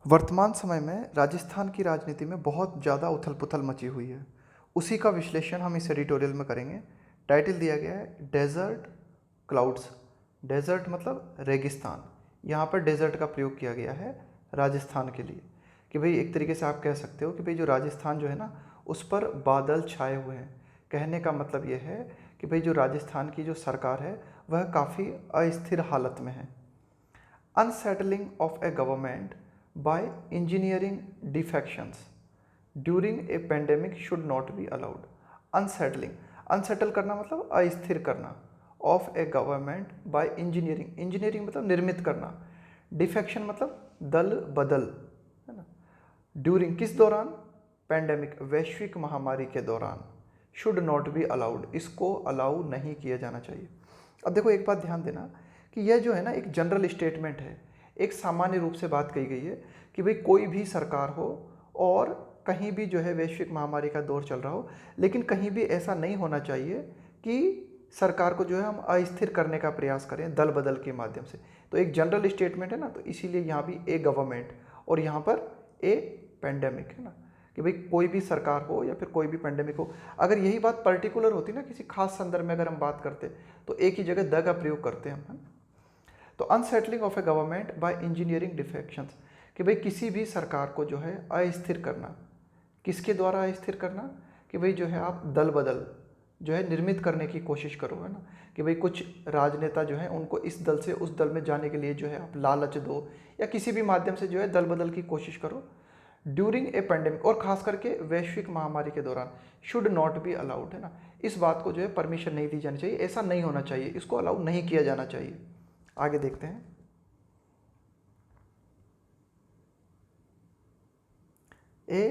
वर्तमान समय में राजस्थान की राजनीति में बहुत ज़्यादा उथल पुथल मची हुई है। उसी का विश्लेषण हम इस एडिटोरियल में करेंगे। टाइटल दिया गया है डेजर्ट क्लाउड्स। डेजर्ट मतलब रेगिस्तान। यहाँ पर डेजर्ट का प्रयोग किया गया है राजस्थान के लिए कि भाई एक तरीके से आप कह सकते हो कि भाई जो राजस्थान जो है ना उस पर बादल छाए हुए हैं। कहने का मतलब ये है कि भाई जो राजस्थान की जो सरकार है वह काफ़ी अस्थिर हालत में है। Unsettling of a government by engineering defections during a pandemic should not be allowed. Unsettling, unsettle करना मतलब अस्थिर करना, of a government by engineering, engineering मतलब निर्मित करना, defection मतलब दल बदल, है ना। ड्यूरिंग किस दौरान? पैंडेमिक वैश्विक महामारी के दौरान। शुड नॉट बी अलाउड, इसको अलाउ नहीं किया जाना चाहिए। अब देखो एक बात ध्यान देना कि यह जो है ना एक जनरल स्टेटमेंट है, एक सामान्य रूप से बात कही गई है कि भाई कोई भी सरकार हो और कहीं भी जो है वैश्विक महामारी का दौर चल रहा हो, लेकिन कहीं भी ऐसा नहीं होना चाहिए कि सरकार को जो है हम अस्थिर करने का प्रयास करें दल बदल के माध्यम से। तो एक जनरल स्टेटमेंट है ना, तो इसीलिए यहाँ भी ए गवर्नमेंट और यहाँ पर ए पैंडेमिक, है ना, कि भाई कोई भी सरकार हो या फिर कोई भी पैंडेमिक हो। अगर यही बात पर्टिकुलर होती ना किसी खास संदर्भ में अगर हम बात करते तो एक ही जगह द का प्रयोग करते हैं हम, है ना। तो unsettling of A government by engineering defections, कि भाई किसी भी सरकार को जो है अस्थिर करना, किसके द्वारा अस्थिर करना? कि भाई जो है आप दल बदल जो है निर्मित करने की कोशिश करो, है ना, कि भाई कुछ राजनेता जो है उनको इस दल से उस दल में जाने के लिए जो है आप लालच दो या किसी भी माध्यम से जो है दल बदल की कोशिश करो ड्यूरिंग ए पेंडेमिक, और खास करके वैश्विक महामारी के दौरान। शुड नॉट बी अलाउड, है ना, इस बात को जो है परमिशन नहीं दी जानी चाहिए, ऐसा नहीं होना चाहिए, इसको अलाउ नहीं किया जाना चाहिए। आगे देखते हैं। ए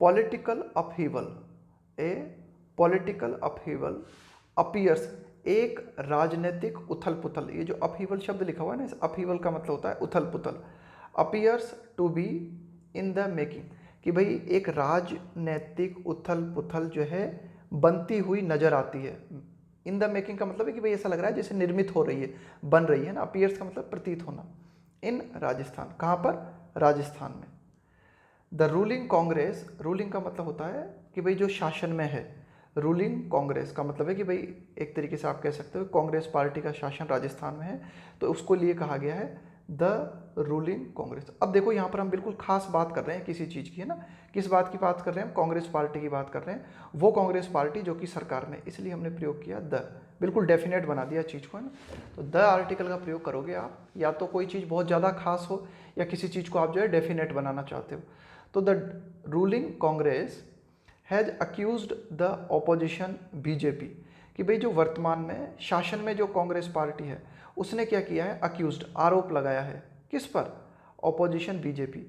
पॉलिटिकल अपहीवल, ए पॉलिटिकल अपहीवल अपीयर्स, एक राजनीतिक उथल पुथल। ये जो अपहीवल शब्द लिखा हुआ है ना, इस अपहीवल का मतलब होता है उथल पुथल। Appears to be in the making, कि भाई एक राजनैतिक उथल पुथल जो है बनती हुई नजर आती है। इन द मेकिंग का मतलब है कि भाई ऐसा लग रहा है जैसे निर्मित हो रही है, बन रही है ना। अपीयर्स का मतलब प्रतीत होना। इन राजस्थान, कहाँ पर? राजस्थान में। द रूलिंग कांग्रेस, रूलिंग का मतलब होता है कि भाई जो शासन में है। रूलिंग कांग्रेस का मतलब है कि भाई एक तरीके से आप कह सकते हो कांग्रेस पार्टी का शासन राजस्थान में है, तो उसको लिए कहा गया है द रूलिंग कांग्रेस। अब देखो यहाँ पर हम बिल्कुल खास बात कर रहे हैं किसी चीज़ की, है ना। किस बात की बात कर रहे हैं? कांग्रेस पार्टी की बात कर रहे हैं, वो कांग्रेस पार्टी जो कि सरकार में, इसलिए हमने प्रयोग किया द, बिल्कुल डेफिनेट बना दिया चीज़ को, है ना। तो द आर्टिकल का प्रयोग करोगे आप, या तो कोई चीज़ बहुत ज़्यादा खास हो या किसी चीज़ को आप जो है डेफिनेट बनाना चाहते हो। तो the ruling Congress has accused the opposition BJP, कि भाई जो वर्तमान में शासन में जो कांग्रेस पार्टी है उसने क्या किया है? अक्यूज्ड, आरोप लगाया है। किस पर? ऑपोजिशन बीजेपी,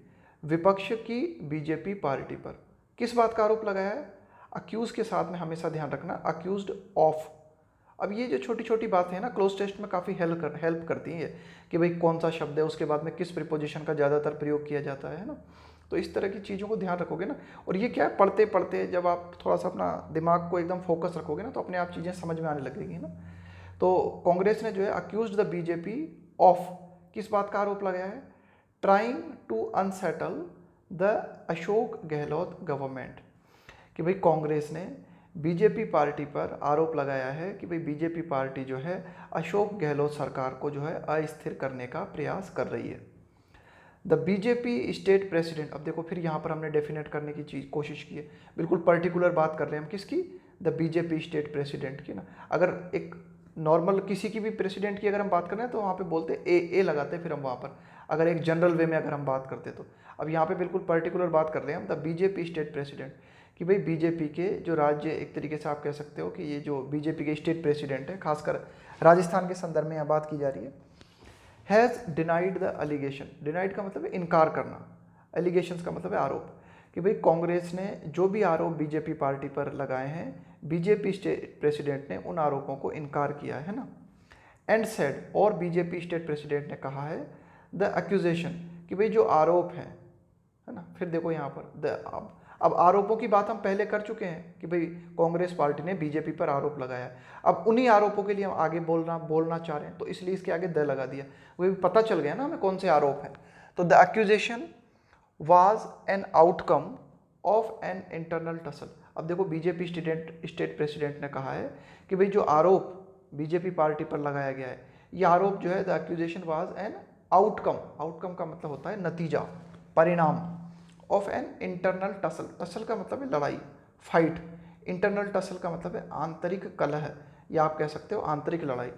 विपक्ष की बीजेपी पार्टी पर। किस बात का आरोप लगाया है? अक्यूज के साथ में हमेशा ध्यान रखना, अक्यूज्ड ऑफ। अब ये जो छोटी छोटी बातें हैं ना क्लोज टेस्ट में काफ़ी हेल्प करती हैं कि भाई कौन सा शब्द है, उसके बाद में किस प्रीपोजिशन का ज़्यादातर प्रयोग किया जाता है ना। तो इस तरह की चीज़ों को ध्यान रखोगे ना, और ये क्या है, पढ़ते पढ़ते जब आप थोड़ा सा अपना दिमाग को एकदम फोकस रखोगे ना तो अपने आप चीज़ें समझ में आने लगेगी ना। तो कांग्रेस ने जो है अक्यूज द बीजेपी ऑफ, किस बात का आरोप लगाया है? Trying to unsettle the Ashok Gehlot government, कि भाई कांग्रेस ने बीजेपी पार्टी पर आरोप लगाया है कि भाई बीजेपी पार्टी जो है अशोक गहलोत सरकार को जो है अस्थिर करने का प्रयास कर रही है। द बीजेपी स्टेट प्रेसिडेंट, अब देखो फिर यहाँ पर हमने डेफिनेट करने की चीज कोशिश की है, बिल्कुल पर्टिकुलर बात कर रहे हैं हम, किसकी? द बीजेपी स्टेट प्रेसिडेंट की ना। अगर एक नॉर्मल किसी की भी प्रेसिडेंट की अगर हम बात कर रहे हैं तो वहाँ पे बोलते ए लगाते फिर हम वहाँ पर, अगर एक जनरल वे में अगर हम बात करते तो। अब यहाँ पे बिल्कुल पर्टिकुलर बात कर रहे हैं हम, द बीजेपी स्टेट प्रेसिडेंट, कि भाई बीजेपी के जो राज्य, एक तरीके से आप कह सकते हो कि ये जो बीजेपी के स्टेट प्रेसिडेंट है, खासकर राजस्थान के संदर्भ में यहाँ बात की जा रही है। Has denied the allegation, denied का मतलब है इनकार करना, एलिगेशंस का मतलब है आरोप, कि भाई कांग्रेस ने जो भी आरोप बीजेपी पार्टी पर लगाए हैं, बीजेपी स्टेट प्रेसिडेंट ने उन आरोपों को इनकार किया है ना। एंड सेड, और बीजेपी स्टेट प्रेसिडेंट ने कहा है, द एक्यूजेशन, कि भाई जो आरोप है ना। फिर देखो यहाँ पर द, अब आरोपों की बात हम पहले कर चुके हैं कि भाई कांग्रेस पार्टी ने बीजेपी पर आरोप लगाया है। अब उन्हीं आरोपों के लिए हम आगे बोलना चाह रहे हैं, तो इसलिए इसके आगे द लगा दिया, वो भी पता चल गया ना हमें कौन से आरोप हैं। तो the accusation was an outcome of an internal tussle. अब देखो बीजेपी स्टेट प्रेसिडेंट ने कहा है कि भाई जो आरोप बीजेपी पार्टी पर लगाया गया है, ये आरोप जो है the accusation was an outcome, outcome का मतलब होता है नतीजा, परिणाम, of an internal tussle, tussle का मतलब है लड़ाई, फाइट, इंटरनल टसल का मतलब है आंतरिक कलह, या आप कह सकते हो आंतरिक लड़ाई,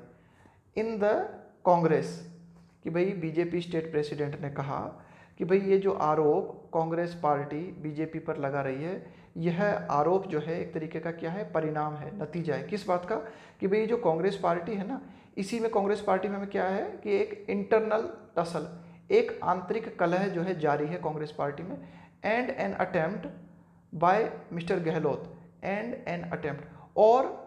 इन द कांग्रेस। कि भाई बीजेपी स्टेट प्रेसिडेंट ने कहा कि भाई ये जो आरोप कांग्रेस पार्टी बीजेपी पर लगा रही है, यह आरोप जो है एक तरीके का क्या है, परिणाम है, नतीजा है। किस बात का? कि भाई जो कांग्रेस पार्टी है ना, इसी में कांग्रेस पार्टी में क्या है कि एक इंटरनल टसल, एक आंतरिक कलह जो है जारी है कांग्रेस पार्टी में, and an attempt bye mister Gehlot, and an attempt, और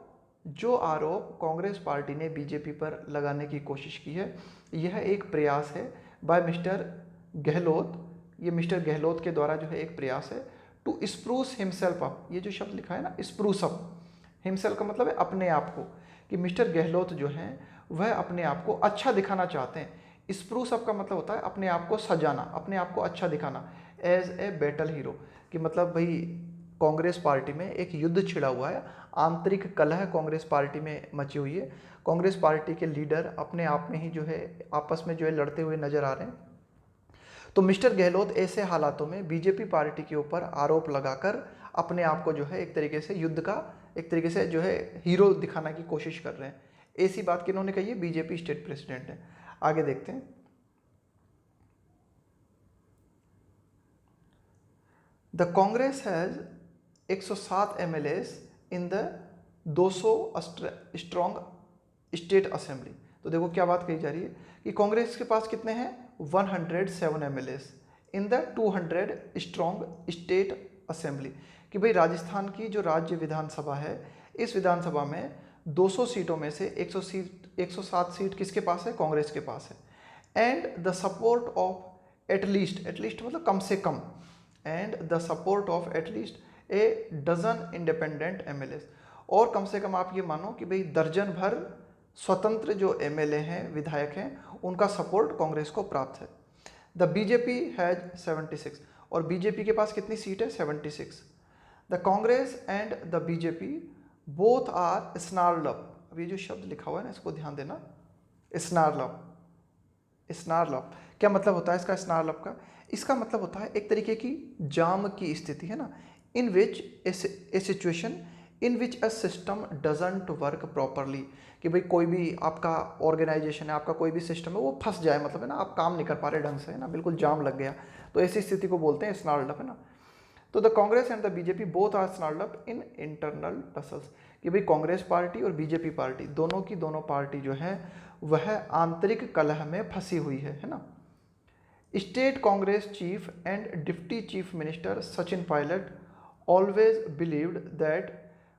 जो आरोप कांग्रेस पार्टी ने बीजेपी पर लगाने की कोशिश की है, यह एक प्रयास है बाय मिस्टर गहलोत, ये मिस्टर गहलोत के द्वारा जो है एक प्रयास है, टू स्प्रूस हिमसेल्फ अप। ये जो शब्द लिखा है ना स्प्रूस अप, हिमसेल्फ का मतलब है अपने आप को, कि मिस्टर गहलोत जो हैं वह अपने आप को अच्छा दिखाना चाहते हैं। स्प्रूस अप का मतलब होता है अपने आप को सजाना, अपने आप को अच्छा दिखाना, एज ए बैटल हीरो। कि मतलब भाई कांग्रेस पार्टी में एक युद्ध छिड़ा हुआ है, आंतरिक कलह कांग्रेस पार्टी में मची हुई है, कांग्रेस पार्टी के लीडर अपने आप में ही जो है आपस में जो है लड़ते हुए नजर आ रहे हैं। तो मिस्टर गहलोत ऐसे हालातों में बीजेपी पार्टी के ऊपर आरोप लगाकर अपने आप को जो है एक तरीके से युद्ध का एक तरीके से जो है हीरो दिखाने की कोशिश कर रहे हैं। ऐसी बात किन्होंने कही है? बीजेपी स्टेट प्रेसिडेंट ने। आगे देखते हैं। The Congress has 107 MLAs in the 200 strong state assembly. तो देखो क्या बात कही जा रही है कि कांग्रेस के पास कितने हैं? 107 MLAs in the 200 strong state assembly. कि भाई राजस्थान की जो राज्य विधानसभा है, इस विधानसभा में 200 सीटों में से 107 सीट किसके पास है? कांग्रेस के पास है। And the support of at least, at least मतलब कम से कम, and the support of at least a dozen independent MLAs, और कम से कम आप ये मानो कि भाई दर्जन भर स्वतंत्र जो MLA हैं, विधायक हैं, उनका सपोर्ट कांग्रेस को प्राप्त है। द बीजेपी हैज 76, और बीजेपी के पास कितनी सीट है? 76। The Congress and the BJP both are snarled up. अब ये जो शब्द लिखा हुआ है ना, इसको ध्यान देना, स्नार्ल अप, स्नार्ल अप क्या मतलब होता है इसका? स्नार्ल अप का इसका मतलब होता है एक तरीके की जाम की स्थिति है ना, in which a situation in which a system doesn't work properly. कि भाई कोई भी आपका ऑर्गेनाइजेशन है, आपका कोई भी सिस्टम है, वो फंस जाए, मतलब है ना आप काम नहीं कर पा रहे ढंग से, है ना, बिल्कुल जाम लग गया, तो ऐसी स्थिति को बोलते हैं स्नार्ल्ड अप, है ना। तो the Congress and the BJP both are snarled up in internal tussles. कि भाई कांग्रेस पार्टी और बीजेपी पार्टी दोनों की दोनों पार्टी जो है वह आंतरिक कलह में फंसी हुई है ना। State Congress cheap and deputy chief minister Sachin Pilot always believed that,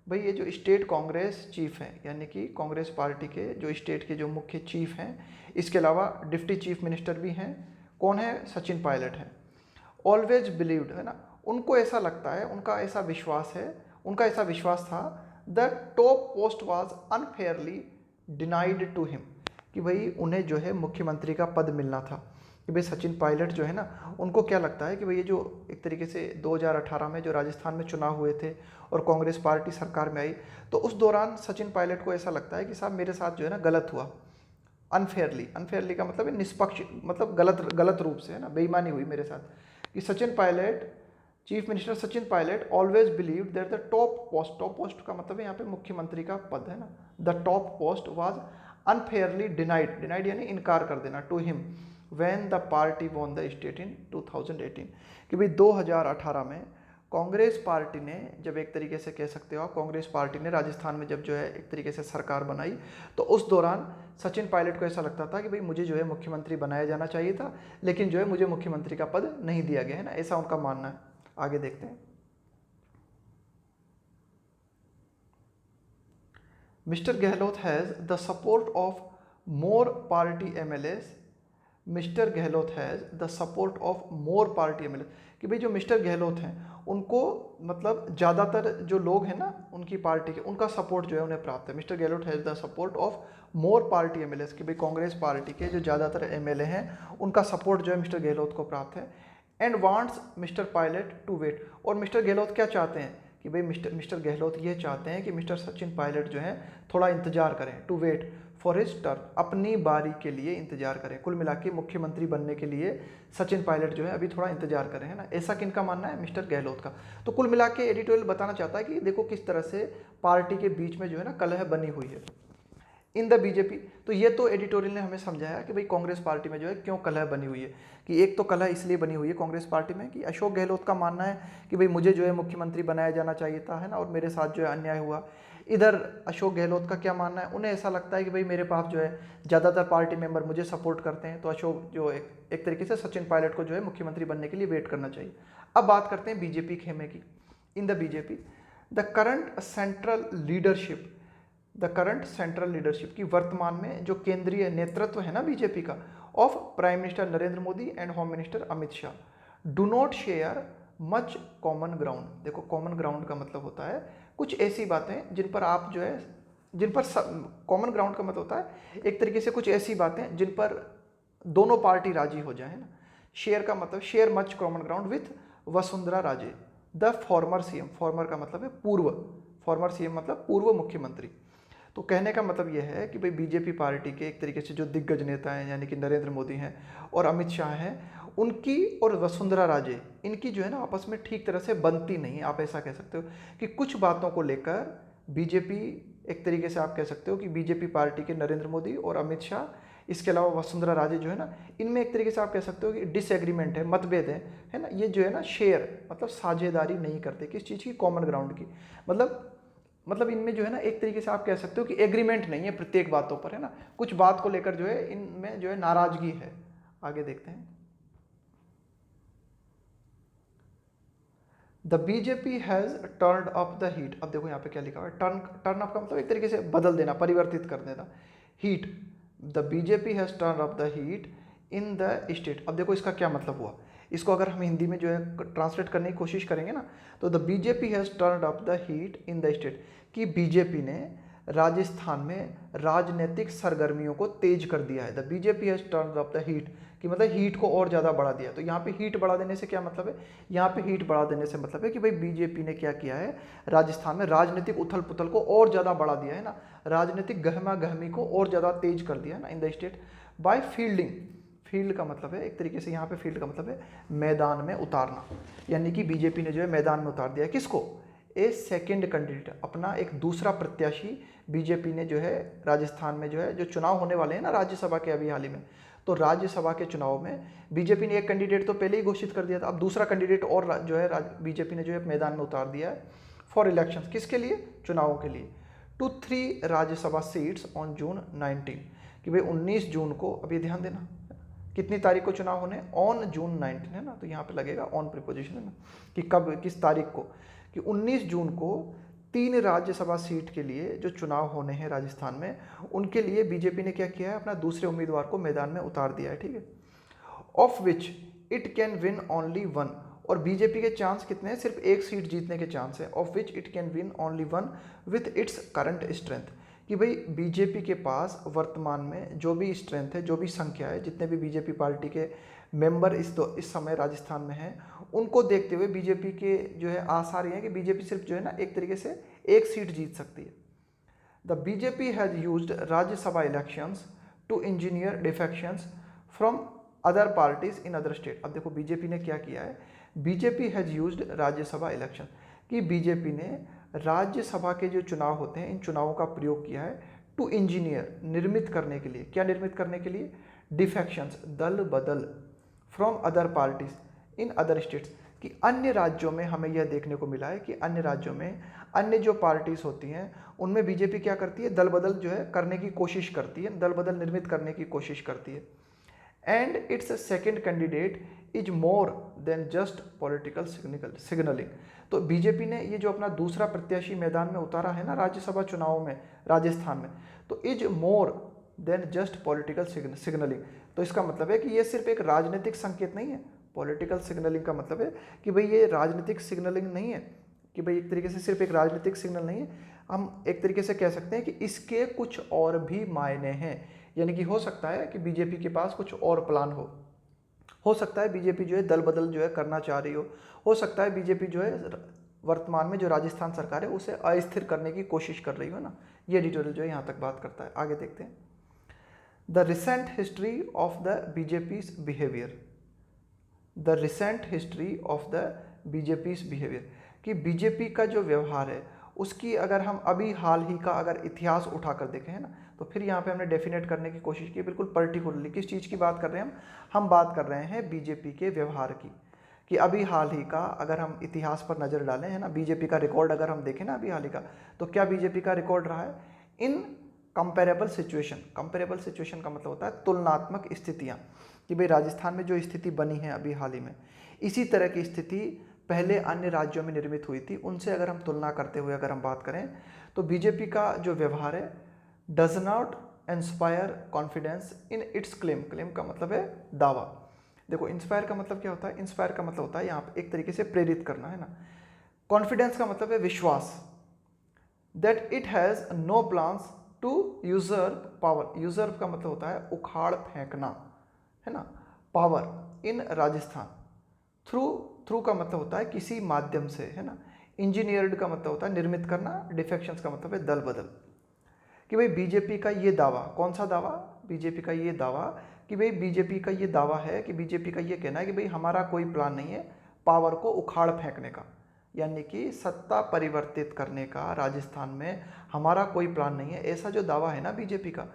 भाई ये जो स्टेट कांग्रेस चीफ हैं, यानी कि कांग्रेस पार्टी के जो स्टेट के जो मुख्य चीफ हैं, इसके अलावा डिप्टी चीफ मिनिस्टर भी हैं, कौन है? सचिन पायलट हैं। ऑलवेज बिलीव्ड है ना, उनको ऐसा लगता है, उनका ऐसा विश्वास है, उनका ऐसा विश्वास था, the top post was unfairly denied to him. कि भाई उन्हें जो है मुख्यमंत्री का पद मिलना था। कि भाई सचिन पायलट जो है ना, उनको क्या लगता है कि भाई ये जो एक तरीके से 2018 में जो राजस्थान में चुनाव हुए थे और कांग्रेस पार्टी सरकार में आई, तो उस दौरान सचिन पायलट को ऐसा लगता है कि साहब मेरे साथ जो है ना गलत हुआ, अनफेयरली, अनफेयरली का मतलब है निष्पक्ष, मतलब गलत रूप से, है ना, बेईमानी हुई मेरे साथ। कि Sachin Pilot, chief minister Sachin Pilot always believe that the top post, top post का मतलब है यहाँ पे मुख्यमंत्री का पद, है ना, the top post was unfairly denied, denied यानी इनकार कर देना, to him when the party won the state in 2018। कि भाई 2018 में कांग्रेस पार्टी ने जब एक तरीके से कह सकते हो आप, कांग्रेस पार्टी ने राजस्थान में जब जो है एक तरीके से सरकार बनाई, तो उस दौरान सचिन पायलट को ऐसा लगता था कि भाई मुझे जो है मुख्यमंत्री बनाया जाना चाहिए था, लेकिन जो है मुझे मुख्यमंत्री का पद नहीं दिया गया, है ना, ऐसा उनका मानना है। आगे देखते हैं। Mister Gehlot has the support of more party MLAs, mister Gehlot has the support of more party MLAs। कि भाई जो मिस्टर गहलोत हैं उनको मतलब ज़्यादातर जो लोग हैं ना उनकी पार्टी के, उनका सपोर्ट जो है उन्हें प्राप्त है। Mister Gehlot has the support of more party MLAs। कि भाई कांग्रेस पार्टी के जो ज़्यादातर MLA हैं उनका सपोर्ट जो है मिस्टर गहलोत को प्राप्त है। And wants mister Pilot to wait. और मिस्टर गहलोत क्या चाहते हैं कि भाई मिस्टर गहलोत ये चाहते हैं कि मिस्टर सचिन पायलट जो है थोड़ा इंतजार करें, to wait for his turn, अपनी बारी के लिए इंतजार करें। कुल मिला के मुख्यमंत्री बनने के लिए सचिन पायलट जो है अभी थोड़ा इंतजार करें, है ना। ऐसा किनका मानना है? मिस्टर गहलोत का। तो कुल मिला के एडिटोरियल बताना चाहता है कि देखो किस तरह से पार्टी के बीच में जो है ना कलह बनी हुई है इन द बीजेपी। तो ये तो एडिटोरियल ने हमें समझाया कि भाई कांग्रेस पार्टी में जो है क्यों कलह बनी हुई है। कि एक तो कलह इसलिए बनी हुई है कांग्रेस पार्टी में कि अशोक गहलोत का मानना है कि भाई मुझे जो है मुख्यमंत्री बनाया जाना चाहिए था, है ना, और मेरे साथ जो है अन्याय हुआ। इधर अशोक गहलोत का क्या मानना है, उन्हें ऐसा लगता है कि भाई मेरे पास जो है ज़्यादातर पार्टी मेंबर मुझे सपोर्ट करते हैं, तो अशोक जो एक तरीके से सचिन पायलट को जो है मुख्यमंत्री बनने के लिए वेट करना चाहिए। अब बात करते हैं बीजेपी खेमे की। In the BJP the current central leadership, the current central leadership की वर्तमान में जो केंद्रीय नेतृत्व है ना बीजेपी का, of prime minister Narendra Modi and home minister Amit Shah, do not share much common ground. देखो कॉमन ग्राउंड का मतलब होता है कुछ ऐसी बातें जिन पर आप जो है, जिन पर कॉमन ग्राउंड का मतलब होता है एक तरीके से कुछ ऐसी बातें जिन पर दोनों पार्टी राजी हो जाए, है ना। शेयर का मतलब share much common ground with Vasundhara Raje the former CM. Farmer का मतलब है पूर्व, फॉर्मर सीएम मतलब पूर्व मुख्यमंत्री। तो कहने का मतलब यह है कि भाई बीजेपी पार्टी के एक तरीके से जो दिग्गज नेता हैं यानी कि नरेंद्र मोदी हैं और अमित शाह हैं, उनकी और वसुंधरा राजे इनकी जो है ना आपस में ठीक तरह से बनती नहीं। आप ऐसा कह सकते हो कि कुछ बातों को लेकर बीजेपी, एक तरीके से आप कह सकते हो कि बीजेपी पार्टी के नरेंद्र मोदी और अमित शाह, इसके अलावा वसुंधरा राजे जो है ना, इनमें एक तरीके से आप कह सकते हो कि डिसएग्रीमेंट है, मतभेद है ना। ये जो है ना शेयर मतलब साझेदारी नहीं करते किस चीज़ की, कॉमन ग्राउंड की। मतलब इनमें जो है ना एक तरीके से आप कह सकते हो कि एग्रीमेंट नहीं है प्रत्येक बातों पर, है ना। कुछ बात को लेकर जो है इनमें जो है नाराजगी है। आगे देखते हैं। The BJP has turn up the heat. अब देखो यहाँ पे क्या लिखा हुआ है, टर्न अप का मतलब एक तरीके से बदल देना, परिवर्तित कर देना। Heat, the BJP has turn up the heat in the state. अब देखो इसका क्या मतलब हुआ, इसको अगर हम हिंदी में जो है ट्रांसलेट करने की कोशिश करेंगे ना, तो the BJP has turn up the heat in the state, कि बीजेपी ने राजस्थान में राजनीतिक सरगर्मियों को तेज कर दिया है। The BJP has turn up the heat, कि मतलब हीट को और ज़्यादा बढ़ा दिया। तो यहाँ पे हीट बढ़ा देने से क्या मतलब है, यहाँ पे हीट बढ़ा देने से मतलब है कि भाई बीजेपी ने क्या किया है, राजस्थान में राजनीतिक उथल पुथल को और ज़्यादा बढ़ा दिया है ना, राजनीतिक गहमा गहमी को और ज़्यादा तेज कर दिया है ना in the state by fielding. Field का मतलब है एक तरीके से यहाँ पे फील्ड का मतलब है मैदान में उतारना, यानी कि बीजेपी ने जो है मैदान में उतार दिया किसको, ए सेकेंड कैंडिडेट, अपना एक दूसरा प्रत्याशी बीजेपी ने जो है राजस्थान में जो है, जो चुनाव होने वाले हैं ना राज्यसभा के अभी हाल ही में, तो राज्यसभा के चुनाव में बीजेपी ने एक कैंडिडेट तो पहले ही घोषित कर दिया था, अब दूसरा कैंडिडेट और जो है बीजेपी ने जो है मैदान में उतार दिया है फॉर इलेक्शन। किसके लिए, चुनावों के लिए। 2-3 राज्यसभा सीट्स ऑन जून 19, कि भाई 19 जून को, अभी ध्यान देना कितनी तारीख को चुनाव होने, ऑन जून 19, है ना। तो यहाँ पे लगेगा ऑन प्रीपोजिशन, है ना, कि कब किस तारीख को, कि 19 जून को 3 राज्यसभा सीट के लिए जो चुनाव होने हैं राजस्थान में, उनके लिए बीजेपी ने क्या किया है, अपना दूसरे उम्मीदवार को मैदान में उतार दिया है, ठीक है। Of which it can win only one, और बीजेपी के चांस कितने हैं, सिर्फ एक सीट जीतने के चांस है। Of which it can win only one with its current strength, कि भाई बीजेपी के पास वर्तमान में जो भी स्ट्रेंथ है, जो भी संख्या है, जितने भी बीजेपी पार्टी के मेंबर इस समय राजस्थान में हैं, उनको देखते हुए बीजेपी के जो है आसार ये हैं कि बीजेपी सिर्फ जो है ना एक तरीके से एक सीट जीत सकती है। The BJP has used Rajya Sabha elections to engineer defections from other parties in other state. अब देखो बीजेपी ने क्या किया है, BJP has used Rajya Sabha election, कि बीजेपी ने राज्यसभा के जो चुनाव होते हैं इन चुनावों का प्रयोग किया है टू इंजीनियर, निर्मित करने के लिए। क्या निर्मित करने के लिए, डिफेक्शंस, दल बदल, from other parties in other states, कि अन्य राज्यों में हमें यह देखने को मिला है कि अन्य राज्यों में अन्य जो पार्टीज होती हैं उनमें बीजेपी क्या करती है, दल बदल जो है करने की कोशिश करती है, दल बदल निर्मित करने की कोशिश करती है। And it's second candidate is more than just political signalling. तो बीजेपी ने ये जो अपना दूसरा प्रत्याशी मैदान में उतारा है ना राज्यसभा चुनाव में राजस्थान में, तो is more than just political signalling. तो इसका मतलब है कि ये सिर्फ एक राजनीतिक संकेत नहीं है। पॉलिटिकल सिग्नलिंग का मतलब है कि भाई ये राजनीतिक सिग्नलिंग नहीं है, कि भाई एक तरीके से सिर्फ एक राजनीतिक सिग्नल नहीं है, हम एक तरीके से कह सकते हैं कि इसके कुछ और भी मायने हैं। यानी कि हो सकता है कि बीजेपी के पास कुछ और प्लान हो, हो सकता है बीजेपी जो है दल बदल जो है करना चाह रही हो सकता है बीजेपी जो है वर्तमान में जो राजस्थान सरकार है उसे अस्थिर करने की कोशिश कर रही हो ना। ये एडिटोरियल जो है यहाँ तक बात करता है। आगे देखते हैं, the recent history of the BJP's behaviour, the recent history of the BJP's behaviour, कि बीजेपी का जो व्यवहार है उसकी अगर हम अभी हाल ही का अगर इतिहास उठाकर देखें है ना, तो फिर यहाँ पे हमने डेफिनेट करने की कोशिश की बिल्कुल पर्टिकुलरली किस चीज़ की बात कर रहे हैं हम बात कर रहे हैं बीजेपी के व्यवहार की, कि अभी हाल ही का अगर हम इतिहास पर नज़र डालें है ना, बीजेपी का रिकॉर्ड अगर हम देखें ना अभी हाल ही का, तो क्या बीजेपी का रिकॉर्ड रहा है इन कंपेरेबल सिचुएशन। कंपेरेबल सिचुएशन का मतलब होता है तुलनात्मक स्थितियाँ, कि भाई राजस्थान में जो स्थिति बनी है अभी हाल ही में, इसी तरह की स्थिति पहले अन्य राज्यों में निर्मित हुई थी, उनसे अगर हम तुलना करते हुए अगर हम बात करें तो बीजेपी का जो व्यवहार है does not inspire confidence in its claim. Claim का मतलब है दावा। देखो इंस्पायर का मतलब क्या होता है, इंस्पायर का मतलब होता है यहाँ पे एक तरीके से प्रेरित करना है ना। कॉन्फिडेंस का मतलब है विश्वास, that it has no plans to usurp power. Usurp का मतलब होता है उखाड़ फेंकना है ना, पावर इन राजस्थान। थ्रू का मतलब होता है किसी माध्यम से है ना। इंजीनियर्ड का मतलब होता है निर्मित करना। डिफेक्शंस का मतलब है दल बदल। कि भाई बीजेपी का ये दावा, कौन सा दावा, बीजेपी का ये दावा, कि भाई बीजेपी का ये दावा है कि बीजेपी का ये कहना है कि भाई हमारा कोई प्लान नहीं है पावर को उखाड़ फेंकने का, यानी कि सत्ता परिवर्तित करने का राजस्थान में हमारा कोई प्लान नहीं है, ऐसा जो दावा है ना बीजेपी का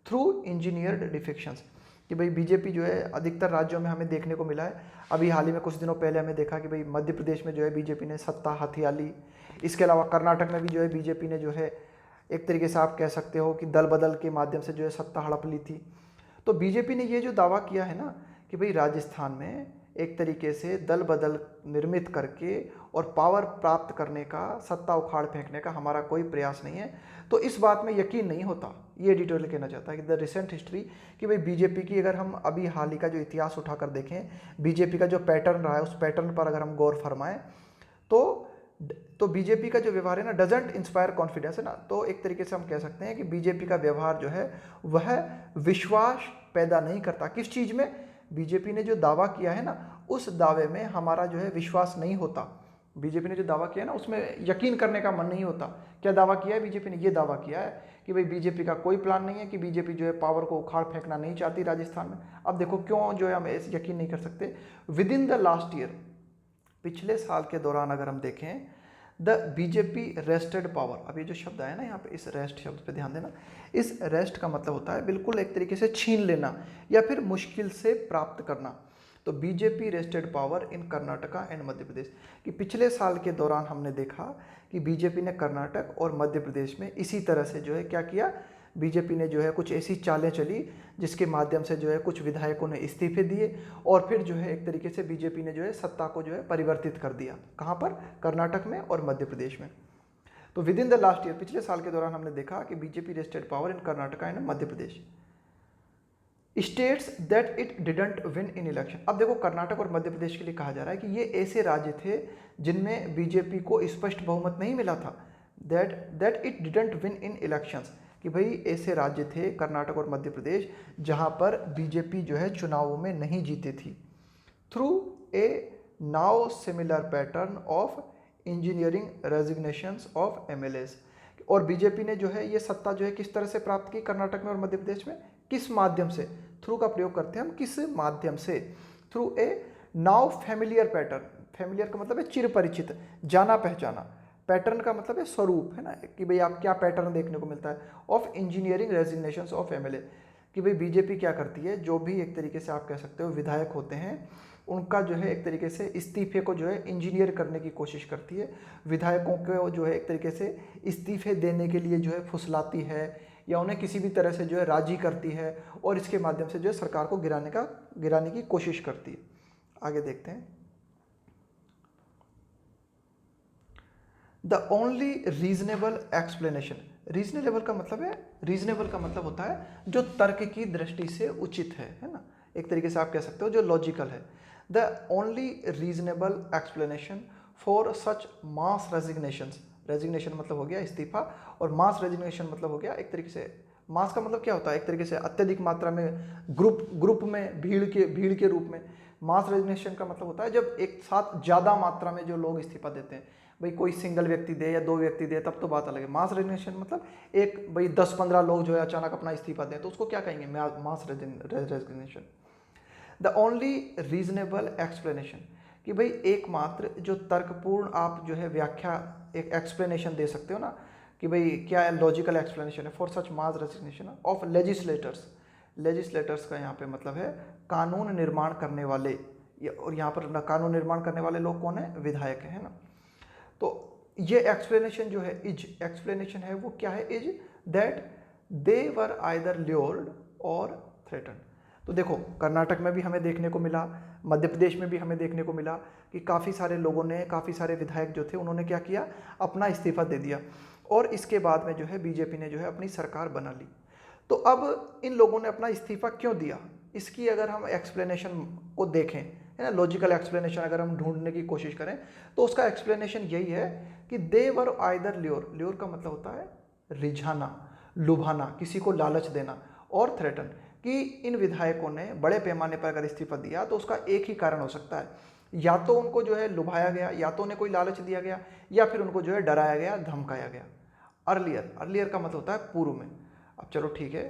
थ्रू इंजीनियर्ड डिफेक्शंस। कि भाई बीजेपी जो है अधिकतर राज्यों में हमें देखने को मिला है। अभी हाल ही में कुछ दिनों पहले हमें देखा कि भाई मध्य प्रदेश में जो है बीजेपी ने सत्ता हथिया ली। इसके अलावा कर्नाटक में भी जो है बीजेपी ने जो है एक तरीके से आप कह सकते हो कि दल बदल के माध्यम से जो है सत्ता हड़प ली थी। तो बीजेपी ने ये जो दावा किया है ना कि भाई राजस्थान में एक तरीके से दल बदल निर्मित करके और पावर प्राप्त करने का, सत्ता उखाड़ फेंकने का हमारा कोई प्रयास नहीं है, तो इस बात में यकीन नहीं होता। ये एडिटोरियल कहना चाहता है कि द रिसेंट हिस्ट्री, कि भाई बीजेपी की अगर हम अभी हाल ही का जो इतिहास उठाकर देखें, बीजेपी का जो पैटर्न रहा है उस पैटर्न पर अगर हम गौर फरमाएं तो बीजेपी का जो व्यवहार है ना डजंट इंस्पायर कॉन्फिडेंस है ना। तो एक तरीके से हम कह सकते हैं कि बीजेपी का व्यवहार जो है वह विश्वास पैदा नहीं करता। किस चीज़ में? बीजेपी ने जो दावा किया है ना उस दावे में हमारा जो है विश्वास नहीं होता। बीजेपी ने जो दावा किया है ना उसमें यकीन करने का मन नहीं होता। क्या दावा किया है बीजेपी ने? ये दावा किया है कि भाई बीजेपी का कोई प्लान नहीं है, कि बीजेपी जो है पावर को उखाड़ फेंकना नहीं चाहती राजस्थान में। अब देखो क्यों जो है हम यकीन नहीं कर सकते। With in the last year, पिछले साल के दौरान अगर हम देखें, द बीजेपी रेस्टेड पावर। अब ये जो शब्द आया ना यहाँ पे, इस रेस्ट शब्द पे ध्यान देना। इस रेस्ट का मतलब होता है बिल्कुल एक तरीके से छीन लेना या फिर मुश्किल से प्राप्त करना। तो BJP wrested power in Karnataka and Madhya Pradesh, कि पिछले साल के दौरान हमने देखा कि बीजेपी ने कर्नाटक और मध्य प्रदेश में इसी तरह से जो है क्या किया, बीजेपी ने जो है कुछ ऐसी चालें चली जिसके माध्यम से जो है कुछ विधायकों ने इस्तीफे दिए और फिर जो है एक तरीके से बीजेपी ने जो है सत्ता को जो है परिवर्तित कर दिया। कहाँ पर? कर्नाटक में और मध्य प्रदेश में। तो with in the last year, पिछले साल के दौरान हमने देखा कि BJP wrested power in Karnataka and Madhya Pradesh states that it didn't win in election. अब देखो कर्नाटक और मध्य प्रदेश के लिए कहा जा रहा है कि ये ऐसे राज्य थे जिनमें बीजेपी को स्पष्ट बहुमत नहीं मिला था। That it didn't win in elections, कि भाई ऐसे राज्य थे कर्नाटक और मध्य प्रदेश जहां पर बीजेपी जो है चुनावों में नहीं जीती थी। Through a now similar pattern of engineering resignations of MLAs. और बीजेपी ने जो है ये सत्ता जो है किस तरह से प्राप्त की कर्नाटक में और मध्य प्रदेश में? किस माध्यम से? थ्रू का प्रयोग करते हैं हम, किस माध्यम से? Through a now familiar pattern. Familiar का मतलब है चिर परिचित, जाना पहचाना। पैटर्न का मतलब है स्वरूप, है ना, कि भाई आप क्या पैटर्न देखने को मिलता है of engineering resignations of MLA. कि भाई बीजेपी क्या करती है, जो भी एक तरीके से आप कह सकते हो विधायक होते हैं उनका जो है एक तरीके से इस्तीफे को जो है इंजीनियर करने की कोशिश करती है। विधायकों को जो है एक तरीके से इस्तीफे देने के लिए जो है फुसलाती है या उन्हें किसी भी तरह से जो है राजी करती है और इसके माध्यम से जो है सरकार को गिराने की कोशिश करती है। आगे देखते हैं। The only reasonable explanation. Reasonable का मतलब है, रीजनेबल का मतलब होता है जो तर्क की दृष्टि से उचित है ना, एक तरीके से आप कह सकते हो जो लॉजिकल है। The only reasonable explanation for such mass resignations. Resignation मतलब हो गया इस्तीफा और मास रेजिग्नेशन मतलब हो गया एक तरीके से, मास का मतलब क्या होता है, एक तरीके से अत्यधिक मात्रा में, ग्रुप में, भीड़ के रूप में। मास रेजिग्नेशन का मतलब होता है जब एक साथ ज़्यादा मात्रा में जो लोग इस्तीफा देते हैं, भाई कोई सिंगल व्यक्ति दे या 2 व्यक्ति दे तब तो बात अलग है। मास रेजिग्नेशन मतलब एक भाई 10-15 लोग जो है अचानक अपना इस्तीफा दें तो उसको क्या कहेंगे, mass resignation. The only reasonable explanation, कि भाई एकमात्र जो तर्कपूर्ण आप जो है व्याख्या, एक एक्सप्लेनेशन दे सकते हो ना कि भाई क्या लॉजिकल एक्सप्लेनेशन है for such mass resignation of legislators. Legislators का यहाँ पे मतलब है कानून निर्माण करने वाले, और यहाँ पर कानून निर्माण करने वाले लोग कौन है, विधायक है ना। तो ये एक्सप्लेनेशन जो है, इज एक्सप्लेनेशन है वो क्या है, is that they were either lured और थ्रेटन। तो देखो कर्नाटक में भी हमें देखने को मिला, मध्य प्रदेश में भी हमें देखने को मिला कि काफ़ी सारे लोगों ने, काफ़ी सारे विधायक जो थे उन्होंने क्या किया, अपना इस्तीफा दे दिया, और इसके बाद में जो है बीजेपी ने जो है अपनी सरकार बना ली। तो अब इन लोगों ने अपना इस्तीफा क्यों दिया, इसकी अगर हम एक्सप्लेनेशन को देखें, है ना, लॉजिकल एक्सप्लेनेशन अगर हम ढूंढने की कोशिश करें तो उसका एक्सप्लेनेशन यही है कि दे वर आइदर ल्योर, ल्योर का मतलब होता है रिझाना, लुभाना, किसी को लालच देना, और थ्रेटन, कि इन विधायकों ने बड़े पैमाने पर अगर इस्तीफा दिया तो उसका एक ही कारण हो सकता है, या तो उनको जो है लुभाया गया, या तो उन्हें कोई लालच दिया गया, या फिर उनको जो है डराया गया, धमकाया गया। अर्लियर, अर्लियर का मतलब होता है पूर्व में। अब चलो ठीक है,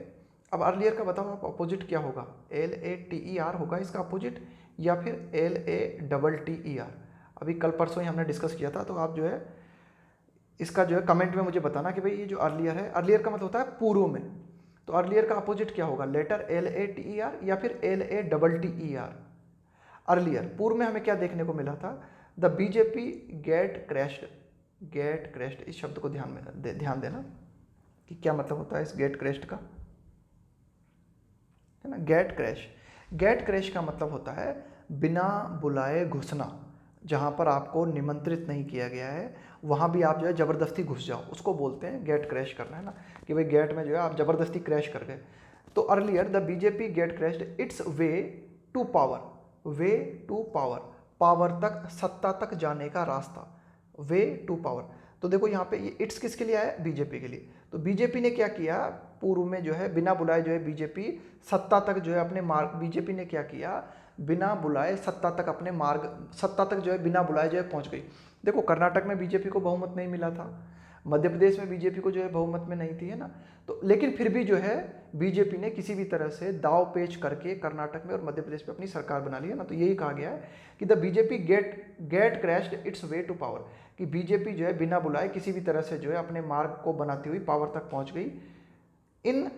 अब अर्लियर का बताओ आप अपोजिट क्या होगा, LATER होगा इसका अपोजिट, या फिर LATTER। अभी कल परसों ही हमने डिस्कस किया था, तो आप जो है इसका जो है कमेंट में मुझे बताना कि भाई ये जो अर्लियर है, अर्लियर का मतलब होता है पूर्व में, तो अर्लियर का अपोजिट क्या होगा, लेटर LATER या फिर LATTER। अर्लियर, पूर्व में हमें क्या देखने को मिला था, the BJP gate crashed, gate crashed, इस शब्द को ध्यान देना कि क्या मतलब होता है इस गेट क्रैश्ड का, है ना। गेट क्रैश, गेट क्रैश का मतलब होता है बिना बुलाए घुसना, जहाँ पर आपको निमंत्रित नहीं किया गया है वहाँ भी आप जो है ज़बरदस्ती घुस जाओ, उसको बोलते हैं गेट क्रैश करना, है ना, कि भाई गेट में जो है आप ज़बरदस्ती क्रैश कर गए। तो earlier the BJP gate crashed its way to power, way to power, power तक, सत्ता तक जाने का रास्ता, वे टू पावर। तो देखो यहाँ पे ये इट्स किसके लिए आया, बीजेपी के लिए। तो बीजेपी ने क्या किया, पूर्व में जो है बिना बुलाए जो है बीजेपी सत्ता तक जो है अपने मार्ग, बीजेपी ने क्या किया, बिना बुलाए सत्ता तक अपने मार्ग, सत्ता तक जो है बिना बुलाए जो है पहुंच गई। देखो कर्नाटक में बीजेपी को बहुमत नहीं मिला था, मध्य प्रदेश में बीजेपी को जो है बहुमत में नहीं थी, है ना, तो लेकिन फिर भी जो है बीजेपी ने किसी भी तरह से दाव पेच करके कर्नाटक में और मध्य प्रदेश में अपनी सरकार बना ली, है ना। तो यही कहा गया है कि the BJP gate crashed its way to power, कि बीजेपी जो है बिना बुलाए किसी भी तरह से जो है अपने मार्ग को बनाती हुई पावर तक पहुंच गई इन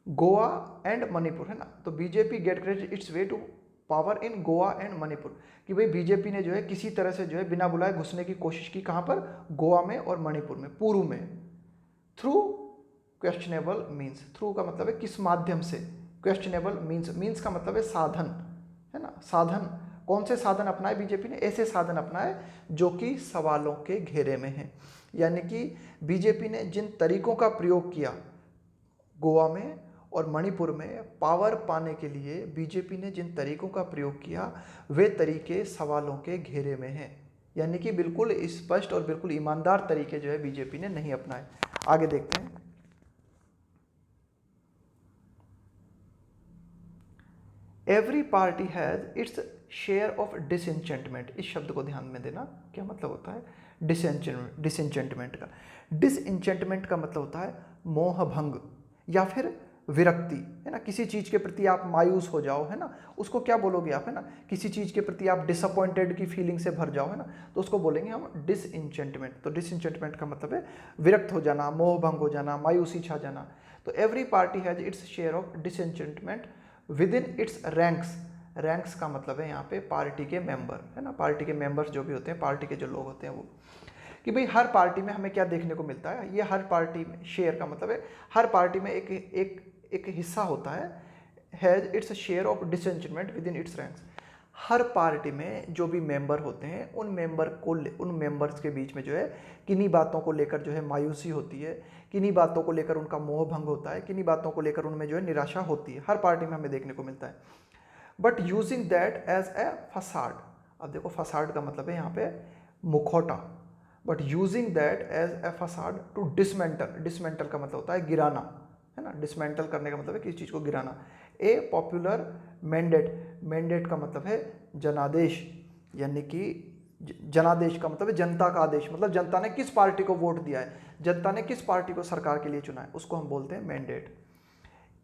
गोवा एंड मणिपुर, है ना। तो BJP gate crashed its way to power in Goa and Manipur, कि भाई बीजेपी ने जो है किसी तरह से जो है बिना बुलाए घुसने की कोशिश की, कहाँ पर, गोवा में और मणिपुर में, पूर्व में, थ्रू क्वेश्चनेबल मीन्स, थ्रू का मतलब है किस माध्यम से, क्वेश्चनेबल मीन्स का मतलब है साधन, है ना, साधन, कौन से साधन अपनाए बीजेपी ने, ऐसे साधन अपनाए जो कि सवालों के घेरे में हैं। यानी कि बीजेपी ने जिन तरीकों का प्रयोग किया गोवा में और मणिपुर में पावर पाने के लिए, बीजेपी ने जिन तरीकों का प्रयोग किया वे तरीके सवालों के घेरे में हैं, यानी कि बिल्कुल स्पष्ट और बिल्कुल ईमानदार तरीके जो है बीजेपी ने नहीं अपनाए। आगे देखते हैं, every party has its share of disenchantment, इस शब्द को ध्यान में देना, क्या मतलब होता है डिसएंचेंटमेंट का, डिसएंचेंटमेंट का मतलब होता है मोह भंग या फिर विरक्ति, है ना, किसी चीज़ के प्रति आप मायूस हो जाओ, है ना, उसको क्या बोलोगे आप, है ना, किसी चीज़ के प्रति आप डिसअपॉइंटेड की फीलिंग से भर जाओ, है ना, तो उसको बोलेंगे हम डिसएंचेंटमेंट। तो डिसएंचेंटमेंट का मतलब है विरक्त हो जाना, मोह भंग हो जाना, मायूसी छा जाना। तो every party has its share of disenchantment within its ranks, ranks का मतलब है यहाँ पे पार्टी के मेंबर, है ना, पार्टी के मेंबर्स जो भी होते हैं, पार्टी के जो लोग होते हैं वो, कि भाई हर पार्टी में हमें क्या देखने को मिलता है, ये हर पार्टी में, शेयर का मतलब है हर पार्टी में एक हिस्सा होता है, has its share of disenchantment within its ranks. हर पार्टी में जो भी मेंबर होते हैं उन मेंबर्स के बीच में जो है किन्हीं बातों को लेकर जो है मायूसी होती है, किन्हीं बातों को लेकर उनका मोह भंग होता है, किन्हीं बातों को लेकर उनमें जो है निराशा होती है, हर पार्टी में हमें देखने को मिलता है। But using that as a facade, अब देखो फसाड का मतलब है यहाँ पे मुखौटा, but using that as a facade to dismantle, dismantle का मतलब होता है गिराना, है ना, डिसमेंटल करने का मतलब है किसी चीज़ को गिराना। ए पॉपुलर मैंडेट, मैंडेट का मतलब है जनादेश, यानी कि जनादेश का मतलब है जनता का आदेश, मतलब जनता ने किस पार्टी को वोट दिया है, जनता ने किस पार्टी को सरकार के लिए चुना है, उसको हम बोलते हैं mandate.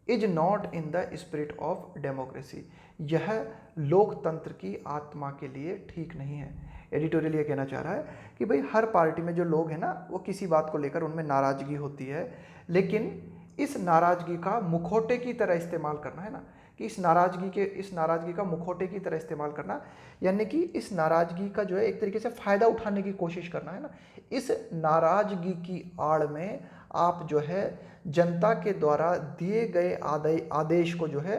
Is not in the spirit of democracy, यह लोकतंत्र की आत्मा के लिए ठीक नहीं है। एडिटोरियल ये कहना चाह रहा है कि भाई हर पार्टी में जो लोग हैं ना, वो किसी बात को लेकर उनमें नाराजगी होती है, लेकिन इस नाराजगी का मुखौटे की तरह इस्तेमाल करना है ना, कि इस नाराजगी का मुखौटे की तरह इस्तेमाल करना, यानी कि इस नाराजगी का जो है एक तरीके से फ़ायदा उठाने की कोशिश करना है ना। इस नाराजगी की आड़ में आप जो है जनता के द्वारा दिए गए आदेश को जो है